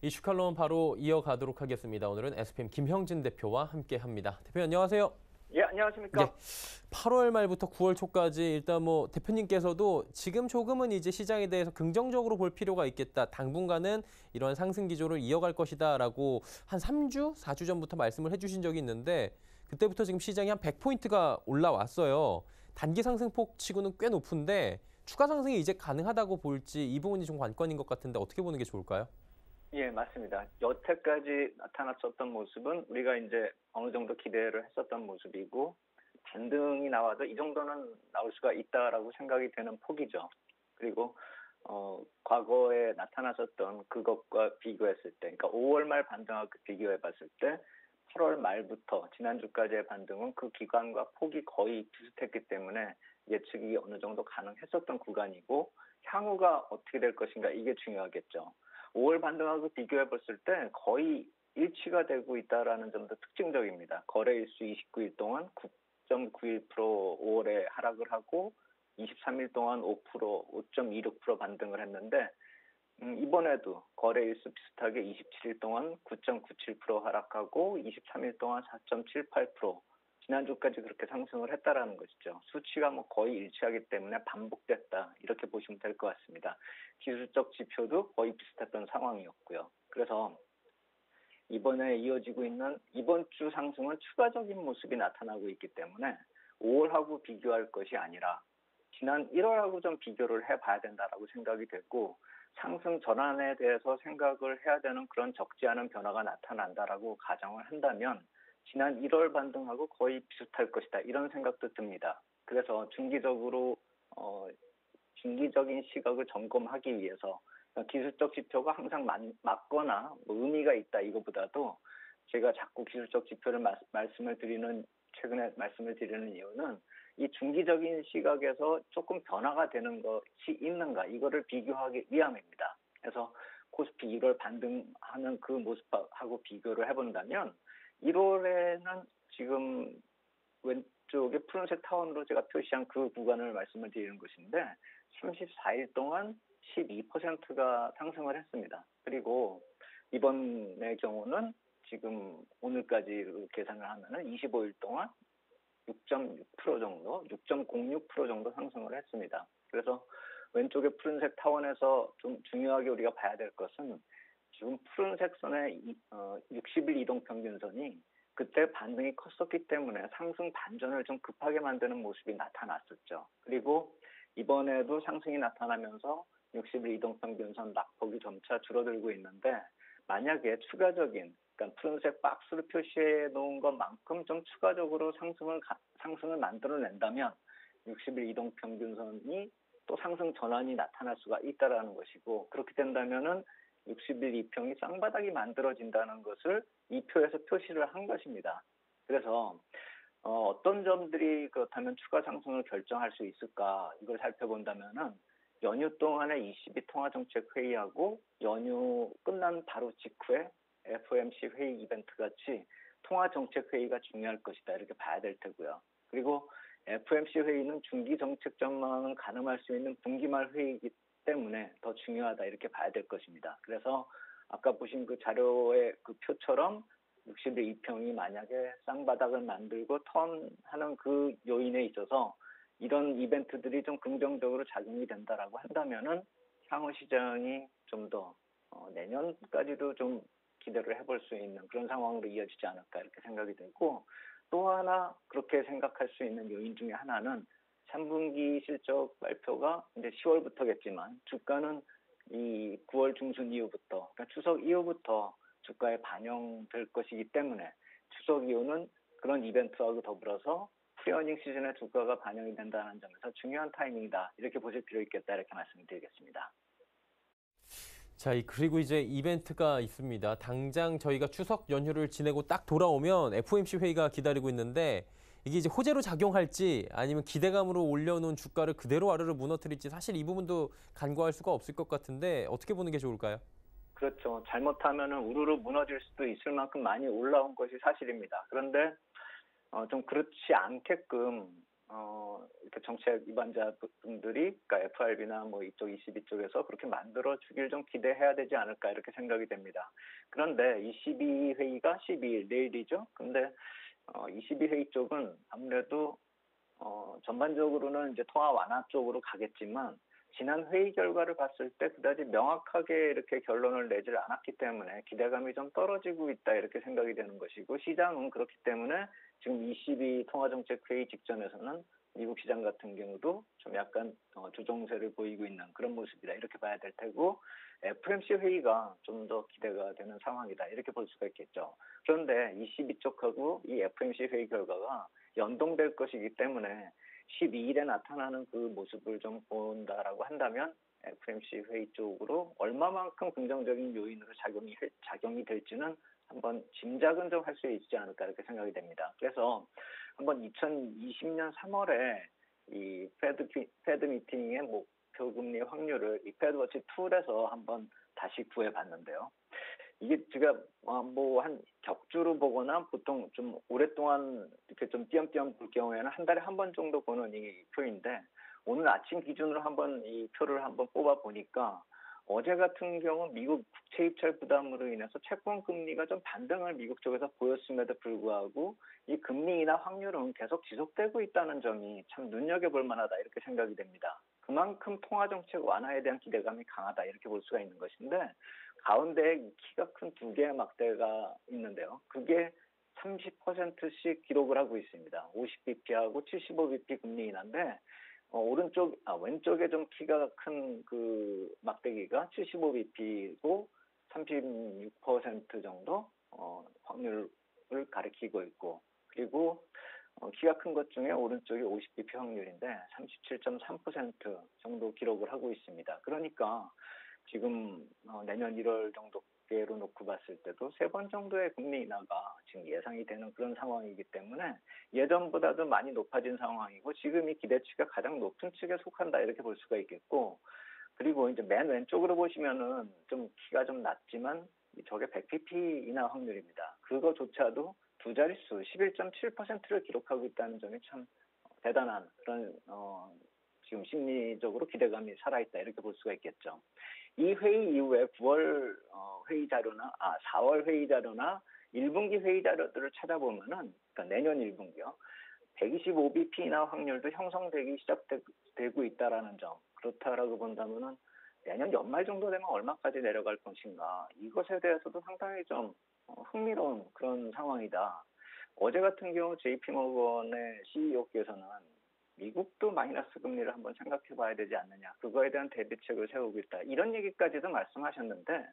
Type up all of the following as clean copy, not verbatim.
이슈 칼럼 바로 이어가도록 하겠습니다. 오늘은 SPM 김형진 대표와 함께합니다. 대표 안녕하세요. 예, 안녕하십니까? 예, 8월 말부터 9월 초까지 일단 대표님께서도 지금 조금은 이제 시장에 대해서 긍정적으로 볼 필요가 있겠다. 당분간은 이런 상승 기조를 이어갈 것이다라고 한 3주, 4주 전부터 말씀을 해주신 적이 있는데 그때부터 지금 시장이 한 100포인트가 올라왔어요. 단기 상승폭 치고는 꽤 높은데 추가 상승이 이제 가능하다고 볼지 이 부분이 좀 관건인 것 같은데 어떻게 보는 게 좋을까요? 예, 맞습니다. 여태까지 나타났었던 모습은 우리가 이제 어느 정도 기대를 했었던 모습이고 반등이 나와도 이 정도는 나올 수가 있다라고 생각이 되는 폭이죠. 그리고 과거에 나타났었던 그것과 비교했을 때, 그러니까 5월 말 반등하고 비교해봤을 때 8월 말부터 지난주까지의 반등은 그 기간과 폭이 거의 비슷했기 때문에 예측이 어느 정도 가능했었던 구간이고 향후가 어떻게 될 것인가 이게 중요하겠죠. 5월 반등하고 비교해 봤을 때 거의 일치가 되고 있다는 점도 특징적입니다. 거래일수 29일 동안 9.91% 5월에 하락을 하고 23일 동안 5%, 5.26% 반등을 했는데 이번에도 거래일수 비슷하게 27일 동안 9.97% 하락하고 23일 동안 4.78% 지난주까지 그렇게 상승을 했다라는 것이죠. 수치가 거의 일치하기 때문에 반복됐다 이렇게 보시면 될 것 같습니다. 기술적 지표도 거의 비슷했던 상황이었고요. 그래서 이번에 이어지고 있는 이번 주 상승은 추가적인 모습이 나타나고 있기 때문에 5월하고 비교할 것이 아니라 지난 1월하고 좀 비교를 해봐야 된다라고 생각이 됐고 상승 전환에 대해서 생각을 해야 되는 그런 적지 않은 변화가 나타난다라고 가정을 한다면 지난 1월 반등하고 거의 비슷할 것이다 이런 생각도 듭니다. 그래서 중기적인 시각을 점검하기 위해서 기술적 지표가 항상 맞거나 의미가 있다 이거보다도 제가 자꾸 기술적 지표를 최근에 말씀을 드리는 이유는 이 중기적인 시각에서 조금 변화가 되는 것이 있는가 이거를 비교하기 위함입니다. 그래서 코스피 1월 반등하는 그 모습하고 비교를 해본다면 1월에는 지금 왼쪽에 푸른색 타원으로 제가 표시한 그 구간을 말씀을 드리는 것인데 34일 동안 12%가 상승을 했습니다. 그리고 이번의 경우는 지금 오늘까지 계산을 하면은 25일 동안 6.6% 정도, 6.06% 정도 상승을 했습니다. 그래서 왼쪽에 푸른색 타원에서 좀 중요하게 우리가 봐야 될 것은 지금 푸른색 선의 60일 이동평균선이 그때 반등이 컸었기 때문에 상승 반전을 좀 급하게 만드는 모습이 나타났었죠. 그리고 이번에도 상승이 나타나면서 60일 이동평균선 낙폭이 점차 줄어들고 있는데 만약에 추가적인 그러니까 푸른색 박스로 표시해 놓은 것만큼 좀 추가적으로 상승을 만들어낸다면 60일 이동평균선이 또 상승 전환이 나타날 수가 있다라는 것이고 그렇게 된다면은 60일 이평이 쌍바닥이 만들어진다는 것을 이 표에서 표시를 한 것입니다. 그래서 어떤 점들이 그렇다면 추가 상승을 결정할 수 있을까 이걸 살펴본다면은 연휴 동안에 ECB 통화정책회의하고 연휴 끝난 바로 직후에 FOMC 회의 이벤트 같이 통화정책회의가 중요할 것이다 이렇게 봐야 될 테고요. 그리고 FOMC 회의는 중기 정책 전망을 가늠할 수 있는 분기말 회의이기 때문에 더 중요하다 이렇게 봐야 될 것입니다. 그래서 아까 보신 그 자료의 그 표처럼 60일 이평이 만약에 쌍바닥을 만들고 턴하는 그 요인에 있어서 이런 이벤트들이 좀 긍정적으로 작용이 된다라고 한다면은 향후 시장이 좀 더 내년까지도 좀 기대를 해볼 수 있는 그런 상황으로 이어지지 않을까 이렇게 생각이 되고 또 하나 그렇게 생각할 수 있는 요인 중에 하나는 3분기 실적 발표가 이제 10월부터겠지만 주가는 이 9월 중순 이후부터 그러니까 추석 이후부터 주가에 반영될 것이기 때문에 추석 이후는 그런 이벤트하고 더불어서 프리어닝 시즌에 주가가 반영이 된다는 점에서 중요한 타이밍이다. 이렇게 보실 필요 있겠다. 이렇게 말씀드리겠습니다. 자, 그리고 이제 이벤트가 있습니다. 당장 저희가 추석 연휴를 지내고 딱 돌아오면 FOMC 회의가 기다리고 있는데 이게 이제 호재로 작용할지 아니면 기대감으로 올려놓은 주가를 그대로 아래로 무너뜨릴지 사실 이 부분도 간과할 수가 없을 것 같은데 어떻게 보는 게 좋을까요? 그렇죠. 잘못하면 우르르 무너질 수도 있을 만큼 많이 올라온 것이 사실입니다. 그런데 좀 그렇지 않게끔 이렇게 정책 위반자분들이, 그러니까 FRB나 뭐 이쪽 ECB 쪽에서 그렇게 만들어 주길 좀 기대해야 되지 않을까 이렇게 생각이 됩니다. 그런데 22회의가 12일 내일이죠. 근데 22회의 쪽은 아무래도 전반적으로는 이제 통화 완화 쪽으로 가겠지만 지난 회의 결과를 봤을 때 그다지 명확하게 이렇게 결론을 내질 않았기 때문에 기대감이 좀 떨어지고 있다 이렇게 생각이 되는 것이고, 시장은 그렇기 때문에 지금 22 통화정책회의 직전에서는 미국 시장 같은 경우도 좀 약간 조정세를 보이고 있는 그런 모습이다 이렇게 봐야 될 테고, FOMC 회의가 좀 더 기대가 되는 상황이다 이렇게 볼 수가 있겠죠. 그런데 22 쪽하고 이 FOMC 회의 결과가 연동될 것이기 때문에 12일에 나타나는 그 모습을 좀 본다라고 한다면 FOMC 회의 쪽으로 얼마만큼 긍정적인 요인으로 작용이 될지는 한번 짐작은 좀 할 수 있지 않을까 이렇게 생각이 됩니다. 그래서 한번 2020년 3월에 이 패드 미팅의 목표 금리 확률을 이 패드워치 툴에서 한번 다시 구해봤는데요. 이게 제가 뭐 한 격주로 보거나 보통 좀 오랫동안 이렇게 좀 띄엄띄엄 볼 경우에는 한 달에 한 번 정도 보는 이 표인데, 오늘 아침 기준으로 한번 이 표를 한번 뽑아 보니까 어제 같은 경우 미국 국채 입찰 부담으로 인해서 채권 금리가 좀 반등을 미국 쪽에서 보였음에도 불구하고 이 금리 인하 확률은 계속 지속되고 있다는 점이 참 눈여겨볼 만하다 이렇게 생각이 됩니다. 그만큼 통화정책 완화에 대한 기대감이 강하다 이렇게 볼 수가 있는 것인데, 가운데에 키가 큰 두 개의 막대가 있는데요. 그게 30%씩 기록을 하고 있습니다. 50bp하고 75bp 금리 인하인데, 왼쪽에 좀 키가 큰 그 막대기가 75bp고 36% 정도 확률을 가리키고 있고, 그리고 키가 큰 것 중에 오른쪽이 50bp 확률인데 37.3% 정도 기록을 하고 있습니다. 그러니까 지금 내년 1월 정도께로 놓고 봤을 때도 3번 정도의 금리 인하가 지금 예상이 되는 그런 상황이기 때문에 예전보다도 많이 높아진 상황이고, 지금 이 기대치가 가장 높은 측에 속한다 이렇게 볼 수가 있겠고, 그리고 이제 맨 왼쪽으로 보시면은 좀 키가 좀 낮지만 저게 100pp 인하 확률입니다. 그거조차도 두 자릿수 11.7%를 기록하고 있다는 점이 참 대단한 그런 지금 심리적으로 기대감이 살아있다 이렇게 볼 수가 있겠죠. 이 회의 이후에 9월 회의 자료나 4월 회의 자료나 1분기 회의 자료들을 찾아보면은, 그러니까 내년 1분기요. 125bp 인하 확률도 형성되기 시작되고 있다라는 점. 그렇다라고 본다면은 내년 연말 정도 되면 얼마까지 내려갈 것인가, 이것에 대해서도 상당히 좀 흥미로운 그런 상황이다. 어제 같은 경우 JP모건의 CEO께서는 미국도 마이너스 금리를 한번 생각해 봐야 되지 않느냐, 그거에 대한 대비책을 세우고 있다, 이런 얘기까지도 말씀하셨는데,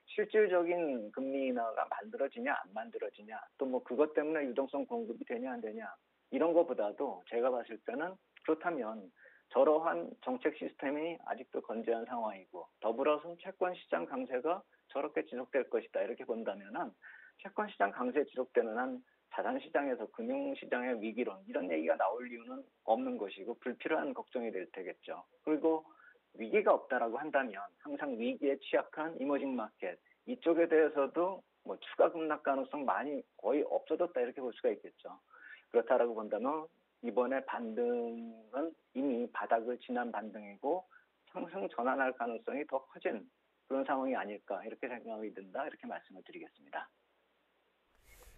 실질적인 금리 인하가 만들어지냐 안 만들어지냐, 또 뭐 그것 때문에 유동성 공급이 되냐 안 되냐, 이런 것보다도 제가 봤을 때는 그렇다면 저러한 정책 시스템이 아직도 건재한 상황이고, 더불어서 채권 시장 강세가 저렇게 지속될 것이다 이렇게 본다면은, 채권 시장 강세 지속되는 한 자산시장에서 금융시장의 위기론 이런 얘기가 나올 이유는 없는 것이고 불필요한 걱정이 될 테겠죠. 그리고 위기가 없다라고 한다면 항상 위기에 취약한 이머징 마켓 이쪽에 대해서도 뭐 추가 급락 가능성 많이 거의 없어졌다 이렇게 볼 수가 있겠죠. 그렇다라고 본다면 이번에 반등은 이미 바닥을 지난 반등이고 상승 전환할 가능성이 더 커진 그런 상황이 아닐까 이렇게 생각이 든다 이렇게 말씀을 드리겠습니다.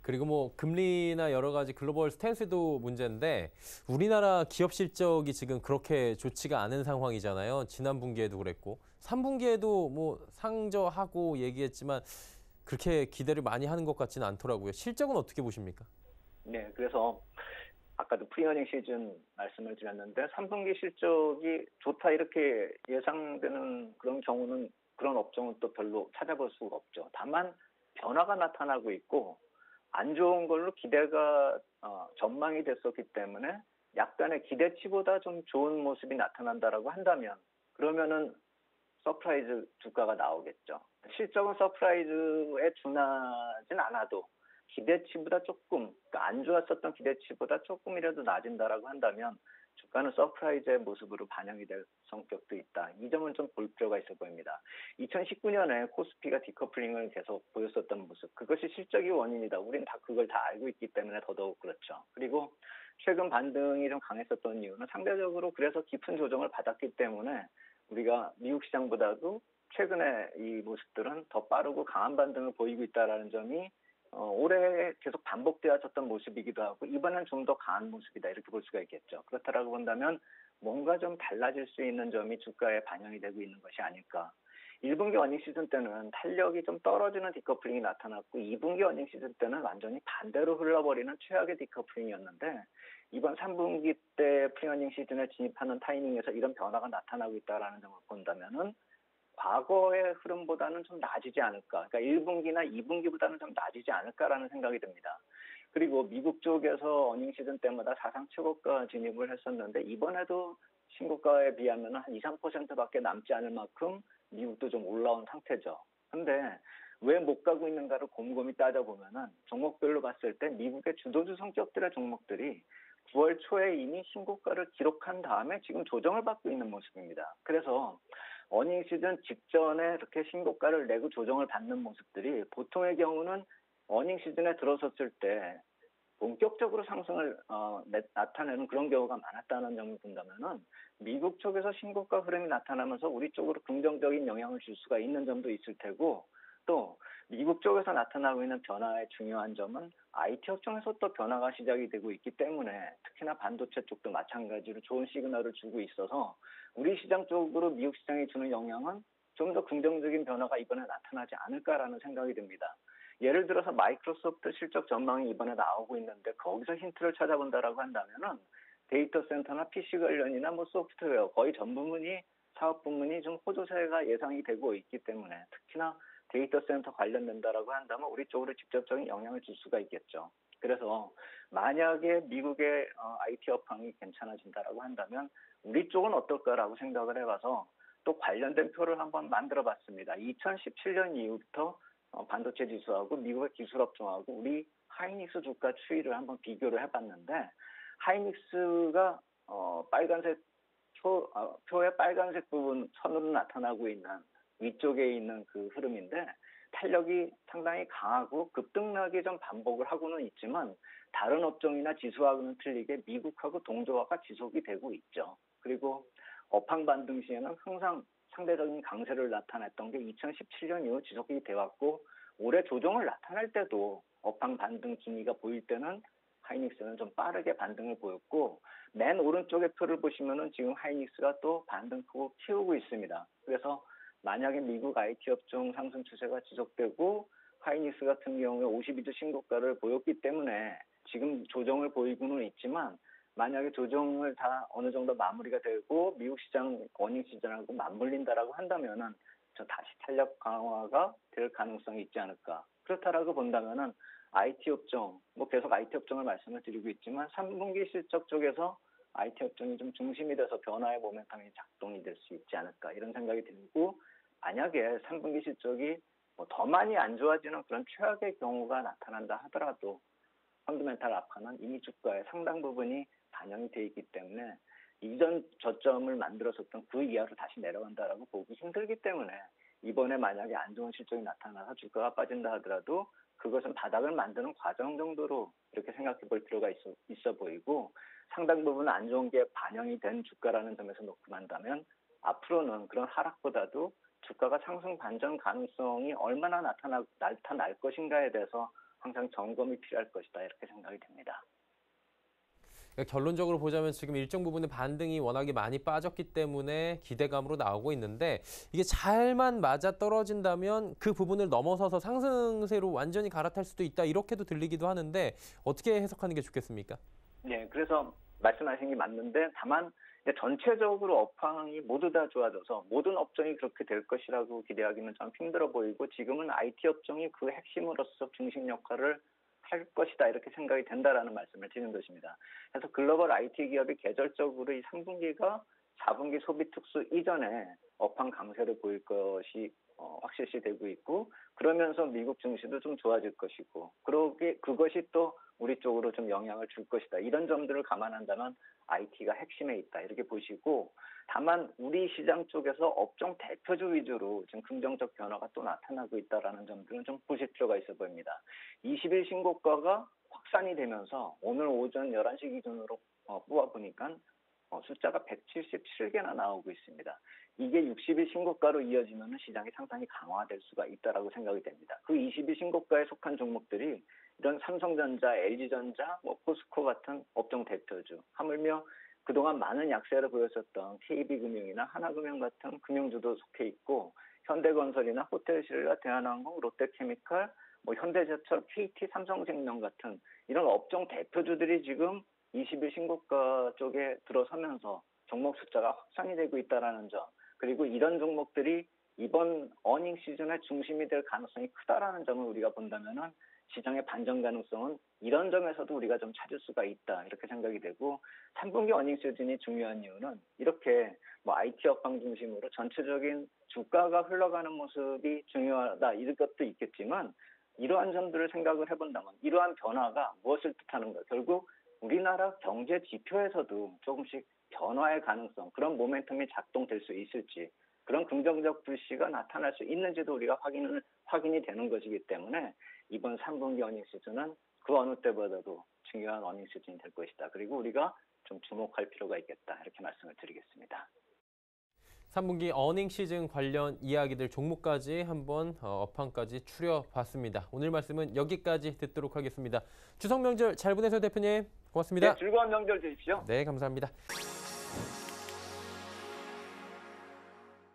그리고 뭐 금리나 여러 가지 글로벌 스탠스도 문제인데, 우리나라 기업 실적이 지금 그렇게 좋지가 않은 상황이잖아요. 지난 분기에도 그랬고 3분기에도 뭐 상저하고 얘기했지만 그렇게 기대를 많이 하는 것 같지는 않더라고요. 실적은 어떻게 보십니까? 네, 그래서 아까도 프리어닝 시즌 말씀을 드렸는데 3분기 실적이 좋다 이렇게 예상되는 그런 경우는, 그런 업종은 또 별로 찾아볼 수가 없죠. 다만 변화가 나타나고 있고 안 좋은 걸로 기대가 전망이 됐었기 때문에 약간의 기대치보다 좀 좋은 모습이 나타난다라고 한다면, 그러면은 서프라이즈 주가가 나오겠죠. 실적은 서프라이즈에 준하진 않아도 기대치보다 조금, 그러니까 안 좋았었던 기대치보다 조금이라도 낮은다라고 한다면 주가는 서프라이즈의 모습으로 반영이 될 성격도 있다. 이 점은 좀 볼 필요가 있어 보입니다. 2019년에 코스피가 디커플링을 계속 보였었던 모습, 그것이 실적이 원인이다. 우리는 다 그걸 다 알고 있기 때문에 더더욱 그렇죠. 그리고 최근 반등이 좀 강했었던 이유는 상대적으로 그래서 깊은 조정을 받았기 때문에 우리가 미국 시장보다도 최근에 이 모습들은 더 빠르고 강한 반등을 보이고 있다라는 점이 올해 계속 반복되어졌던 모습이기도 하고 이번엔 좀 더 강한 모습이다 이렇게 볼 수가 있겠죠. 그렇다라고 본다면 뭔가 좀 달라질 수 있는 점이 주가에 반영이 되고 있는 것이 아닐까. 1분기 어닝 시즌 때는 탄력이 좀 떨어지는 디커플링이 나타났고 2분기 어닝 시즌 때는 완전히 반대로 흘러버리는 최악의 디커플링이었는데 이번 3분기 때 프리어닝 시즌에 진입하는 타이밍에서 이런 변화가 나타나고 있다는 점을 본다면은 과거의 흐름보다는 좀 나아지지 않을까. 그러니까 1분기나 2분기보다는 좀 나아지지 않을까라는 생각이 듭니다. 그리고 미국 쪽에서 어닝 시즌 때마다 사상 최고가 진입을 했었는데 이번에도 신고가에 비하면 한 2, 3%밖에 남지 않을 만큼 미국도 좀 올라온 상태죠. 근데 왜 못 가고 있는가를 곰곰이 따져보면은 종목별로 봤을 때 미국의 주도주 성격들의 종목들이 9월 초에 이미 신고가를 기록한 다음에 지금 조정을 받고 있는 모습입니다. 그래서 어닝 시즌 직전에 이렇게 신고가를 내고 조정을 받는 모습들이 보통의 경우는 어닝 시즌에 들어섰을 때 본격적으로 상승을 나타내는 그런 경우가 많았다는 점을 본다면은 미국 쪽에서 신고가 흐름이 나타나면서 우리 쪽으로 긍정적인 영향을 줄 수가 있는 점도 있을 테고 또 미국 쪽에서 나타나고 있는 변화의 중요한 점은 IT 업종에서 또 변화가 시작이 되고 있기 때문에 특히나 반도체 쪽도 마찬가지로 좋은 시그널을 주고 있어서 우리 시장 쪽으로 미국 시장이 주는 영향은 좀 더 긍정적인 변화가 이번에 나타나지 않을까라는 생각이 듭니다. 예를 들어서 마이크로소프트 실적 전망이 이번에 나오고 있는데 거기서 힌트를 찾아본다라고 한다면은 데이터 센터나 PC 관련이나 뭐 소프트웨어 거의 전 부문이 사업 부문이 좀 호조세가 예상이 되고 있기 때문에 특히나 데이터 센터 관련된다라고 한다면 우리 쪽으로 직접적인 영향을 줄 수가 있겠죠. 그래서 만약에 미국의 IT 업황이 괜찮아진다라고 한다면 우리 쪽은 어떨까라고 생각을 해봐서 또 관련된 표를 한번 만들어봤습니다. 2017년 이후부터 반도체 지수하고 미국의 기술업종하고 우리 하이닉스 주가 추이를 한번 비교를 해봤는데 하이닉스가 빨간색 표의 빨간색 부분 선으로 나타나고 있는 위쪽에 있는 그 흐름인데 탄력이 상당히 강하고 급등락이 좀 반복을 하고는 있지만 다른 업종이나 지수하고는 틀리게 미국하고 동조화가 지속이 되고 있죠. 그리고 업황 반등 시에는 항상 상대적인 강세를 나타냈던 게 2017년 이후 지속이 되었고 올해 조정을 나타낼 때도 업황 반등 기미가 보일 때는 하이닉스는 좀 빠르게 반등을 보였고 맨 오른쪽의 표를 보시면은 지금 하이닉스가 또 반등폭을 키우고 있습니다. 그래서 만약에 미국 IT 업종 상승 추세가 지속되고 하이닉스 같은 경우에 52주 신고가를 보였기 때문에 지금 조정을 보이고는 있지만 만약에 조정을 다 어느 정도 마무리가 되고 미국 시장 어닝 시즌하고 맞물린다라고 한다면은 저 다시 탄력 강화가 될 가능성이 있지 않을까. 그렇다라고 본다면은 IT 업종, 뭐 계속 IT 업종을 말씀을 드리고 있지만 3분기 실적 쪽에서 IT 업종이 좀 중심이 돼서 변화의 모멘텀이 작동이 될 수 있지 않을까 이런 생각이 들고 만약에 3분기 실적이 더 많이 안 좋아지는 그런 최악의 경우가 나타난다 하더라도 펀더멘탈 악화는 이미 주가의 상당 부분이 반영이 돼 있기 때문에 이전 저점을 만들었었던 그 이하로 다시 내려간다라고 보기 힘들기 때문에 이번에 만약에 안 좋은 실적이 나타나서 주가가 빠진다 하더라도 그것은 바닥을 만드는 과정 정도로 이렇게 생각해 볼 필요가 있어 보이고 상당 부분 안 좋은 게 반영이 된 주가라는 점에서 놓고 만다면 앞으로는 그런 하락보다도 주가가 상승 반전 가능성이 얼마나 나타날 것인가에 대해서 항상 점검이 필요할 것이다 이렇게 생각이 됩니다. 그러니까 결론적으로 보자면 지금 일정 부분의 반등이 워낙에 많이 빠졌기 때문에 기대감으로 나오고 있는데 이게 잘만 맞아 떨어진다면 그 부분을 넘어서서 상승세로 완전히 갈아탈 수도 있다 이렇게도 들리기도 하는데 어떻게 해석하는 게 좋겠습니까? 네, 그래서 말씀하신 게 맞는데 다만 전체적으로 업황이 모두 다 좋아져서 모든 업종이 그렇게 될 것이라고 기대하기는 좀 힘들어 보이고 지금은 IT 업종이 그 핵심으로서 중심 역할을 할 것이다 이렇게 생각이 된다라는 말씀을 드리는 것입니다. 그래서 글로벌 IT 기업이 계절적으로 이 3분기가 4분기 소비 특수 이전에 업황 강세를 보일 것이 확실시되고 있고 그러면서 미국 증시도 좀 좋아질 것이고 그것이 또 우리 쪽으로 좀 영향을 줄 것이다. 이런 점들을 감안한다면 IT가 핵심에 있다. 이렇게 보시고 다만 우리 시장 쪽에서 업종 대표주 위주로 지금 긍정적 변화가 또 나타나고 있다는 점들은 좀 보실 필요가 있어 보입니다. 20일 신고가가 확산이 되면서 오늘 오전 11시 기준으로 뽑아보니까 숫자가 177개나 나오고 있습니다. 이게 60일 신고가로 이어지면 시장이 상당히 강화될 수가 있다라고 생각이 됩니다. 그 20일 신고가에 속한 종목들이 이런 삼성전자, LG전자, 포스코 같은 업종 대표주, 하물며 그동안 많은 약세를 보였었던 KB금융이나 하나금융 같은 금융주도 속해 있고 현대건설이나 호텔신라, 대한항공, 롯데케미칼, 현대제철, KT, 삼성생명 같은 이런 업종 대표주들이 지금 20일 신고가 쪽에 들어서면서 종목 숫자가 확산이 되고 있다는 점, 그리고 이런 종목들이 이번 어닝 시즌의 중심이 될 가능성이 크다라는 점을 우리가 본다면은 시장의 반전 가능성은 이런 점에서도 우리가 좀 찾을 수가 있다 이렇게 생각이 되고 3분기 어닝 시즌이 중요한 이유는 이렇게 IT 업황 중심으로 전체적인 주가가 흘러가는 모습이 중요하다 이런 것도 있겠지만 이러한 점들을 생각을 해본다면 이러한 변화가 무엇을 뜻하는가 결국 우리나라 경제 지표에서도 조금씩 변화의 가능성 그런 모멘텀이 작동될 수 있을지 그런 긍정적 불씨가 나타날 수 있는지도 우리가 확인이 되는 것이기 때문에 이번 3분기 어닝 시즌은 그 어느 때보다도 중요한 어닝 시즌이 될 것이다. 그리고 우리가 좀 주목할 필요가 있겠다. 이렇게 말씀을 드리겠습니다. 3분기 어닝 시즌 관련 이야기들 종목까지 한번 업황까지 추려봤습니다. 오늘 말씀은 여기까지 듣도록 하겠습니다. 추석 명절 잘 보내세요, 대표님. 고맙습니다. 네, 즐거운 명절 되십시오. 네, 감사합니다.